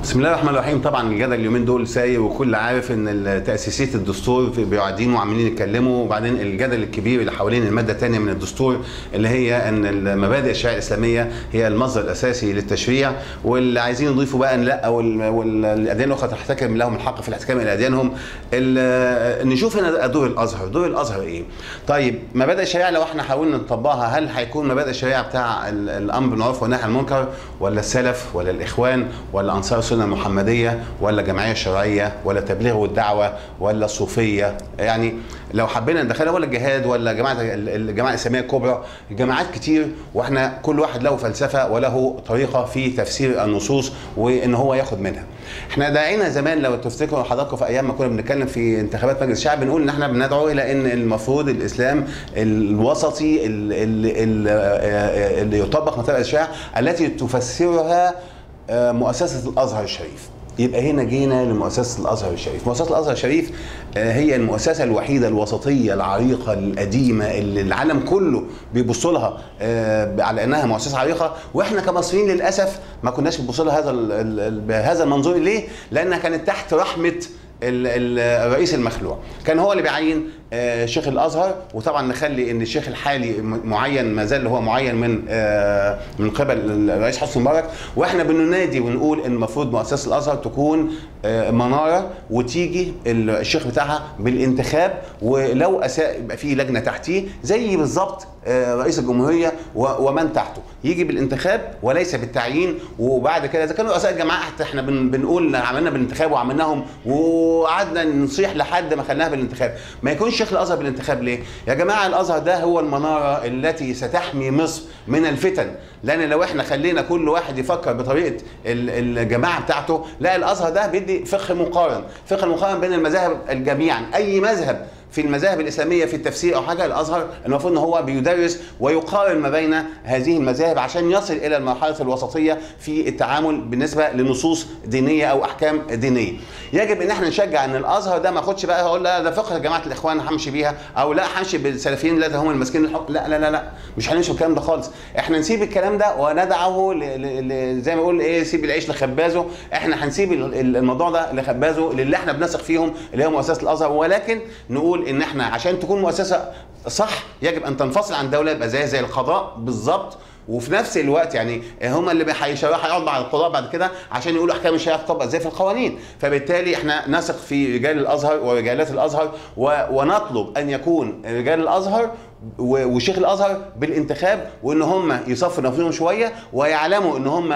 بسم الله الرحمن الرحيم. طبعا الجدل اليومين دول ساير وكل عارف ان تاسيسيه الدستور قاعدين وعمالين يتكلموا، وبعدين الجدل الكبير اللي حوالين الماده الثانيه من الدستور اللي هي ان المبادئ الشرعيه الاسلاميه هي المصدر الاساسي للتشريع، واللي عايزين يضيفوا بقى ان لا والاديان الاخرى تحتكم لهم الحق في الاحتكام الى اديانهم. نشوف هنا دور الازهر. دور الازهر ايه؟ طيب مبادئ الشريعه لو احنا حاولنا نطبقها، هل هيكون مبادئ الشريعه بتاع الامر بالمعروف والنهي عن المنكر، ولا السلف، ولا الاخوان، ولا انصار السنه المحمديه، ولا الجمعيه الشرعيه، ولا التبليغ والدعوه، ولا الصوفيه؟ يعني لو حبينا ندخلها، ولا الجهاد، ولا الجماعه الاسلاميه الكبرى؟ الجماعات كتير، واحنا كل واحد له فلسفه وله طريقه في تفسير النصوص وان هو ياخد منها. احنا داعينا زمان لو تفتكروا حضراتكم في ايام ما كنا بنتكلم في انتخابات مجلس الشعب، بنقول ان احنا بندعو الى ان المفروض الاسلام الوسطي اللي يطبق مبادئ الشريعه التي تفسرها مؤسسه الازهر الشريف. يبقى هنا جينا لمؤسسه الازهر الشريف. مؤسسه الازهر الشريف هي المؤسسه الوحيده الوسطيه العريقه القديمه اللي العالم كله بيبص لها على انها مؤسسه عريقه، واحنا كمصريين للاسف ما كناش بنبص لها بهذا المنظور. ليه؟ لانها كانت تحت رحمه الرئيس المخلوع، كان هو اللي بيعين شيخ الازهر، وطبعا نخلي ان الشيخ الحالي معين ما زال هو معين من قبل الرئيس حسني مبارك، واحنا بننادي ونقول ان المفروض مؤسسه الازهر تكون مناره وتيجي الشيخ بتاعها بالانتخاب، ولو اساء يبقى في لجنه تحتيه زي بالظبط رئيس الجمهوريه ومن تحته، يجي بالانتخاب وليس بالتعيين. وبعد كده اذا كانوا رؤساء الجماعه احنا بنقول عملنا بالانتخاب وعملناهم وقعدنا نصيح لحد ما خلناها بالانتخاب، ما يكونش شيخ الازهر بالانتخاب. ليه؟ يا جماعه الازهر ده هو المناره التي ستحمي مصر من الفتن، لان لو احنا خلينا كل واحد يفكر بطريقه الجماعه بتاعته، لا الازهر ده بيدي فقه مقارن، فقه مقارن بين المذاهب جميعا. اي مذهب في المذاهب الاسلاميه في التفسير او حاجه، الازهر المفروض ان هو بيدرس ويقارن ما بين هذه المذاهب عشان يصل الى المرحله الوسطيه في التعامل بالنسبه لنصوص دينيه او احكام دينيه. يجب ان احنا نشجع ان الازهر ده ما اخدش بقى اقول لا ده فقه جماعه الاخوان همشي بيها، او لا همشي بالسلفيين لا ده هم الماسكين الحكم. لا لا لا لا، مش هنمشي بالكلام ده خالص. احنا نسيب الكلام ده وندعه زي ما يقول ايه، سيب العيش لخبازه. احنا هنسيب الموضوع ده لخبازه للي احنا بنثق فيهم اللي هي مؤسسه الازهر، ولكن نقول ان احنا عشان تكون مؤسسه صح يجب ان تنفصل عن الدوله، يبقى زي القضاء بالظبط. وفي نفس الوقت يعني هم اللي هيقعدوا مع القضاء بعد كده عشان يقولوا احكام الشريعه تطبق ازاي في القوانين. فبالتالي احنا نثق في رجال الازهر ورجالات الازهر، ونطلب ان يكون رجال الازهر وشيخ الازهر بالانتخاب، وان هم يصفوا نفسهم شويه ويعلموا ان هم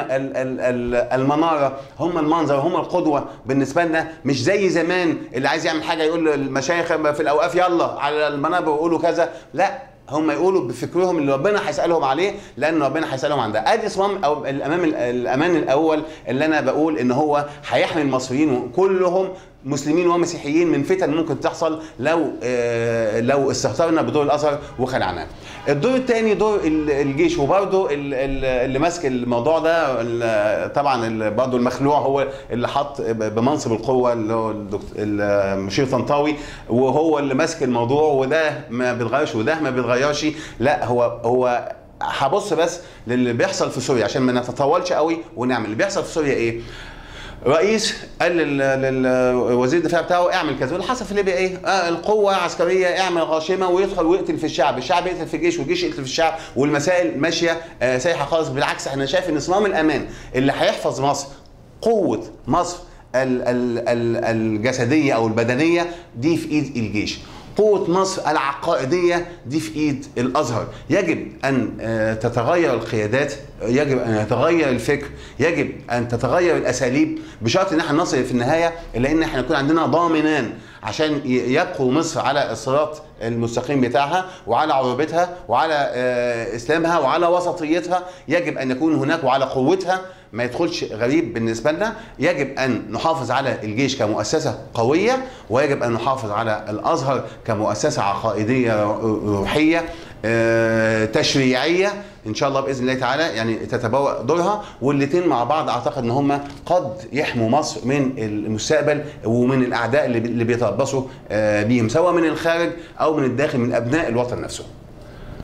المناره، هم المنظر، هم القدوه بالنسبه لنا، مش زي زمان اللي عايز يعمل حاجه يقول المشايخ في الاوقاف يلا على المنابر ويقولوا كذا. لا، هم يقولوا بفكرهم اللي ربنا هيسالهم عليه، لان ربنا هيسالهم عن ده. ادي اسمهم او الامان الاول اللي انا بقول ان هو هيحمي المصريين كلهم مسلمين ومسيحيين من فتن ممكن تحصل لو استهترنا بدور الازهر وخلعناه. الدور الثاني دور الجيش، وبرضه اللي ماسك الموضوع ده طبعا برضه المخلوع هو اللي حط بمنصب القوه اللي هو المشير طنطاوي، وهو اللي ماسك الموضوع، وده ما بيتغيرش وده ما بيتغيرش. لا هو هبص بس للي بيحصل في سوريا عشان ما نتطولش قوي ونعمل اللي بيحصل في سوريا ايه. رئيس قال للوزير الدفاع بتاعه اعمل كذا، واللي حصل في ليبيا ايه؟ القوه عسكريه اعمل غاشمه ويدخل ويقتل في الشعب، الشعب يقتل في الجيش والجيش يقتل في الشعب، والمسائل ماشيه سايحه خالص. بالعكس احنا شايف ان صمام الامان اللي هيحفظ مصر، قوه مصر الجسديه او البدنيه دي في ايد الجيش، قوة مصر العقائدية دي في ايد الازهر. يجب ان تتغير القيادات، يجب ان يتغير الفكر، يجب ان تتغير الاساليب، بشرط ان احنا نصل في النهاية الى ان احنا يكون عندنا ضامنان عشان يبقوا مصر على الصراط المستقيم بتاعها وعلى عروبتها وعلى اسلامها وعلى وسطيتها. يجب ان يكون هناك وعلى قوتها، ما يدخلش غريب بالنسبه لنا. يجب ان نحافظ على الجيش كمؤسسه قويه، ويجب ان نحافظ على الازهر كمؤسسه عقائديه روحيه تشريعيه ان شاء الله باذن الله تعالى، يعني تتبوأ دورها. والاثنين مع بعض اعتقد ان هم قد يحموا مصر من المستقبل ومن الاعداء اللي بيتربصوا بيهم، سواء من الخارج او من الداخل من ابناء الوطن نفسه.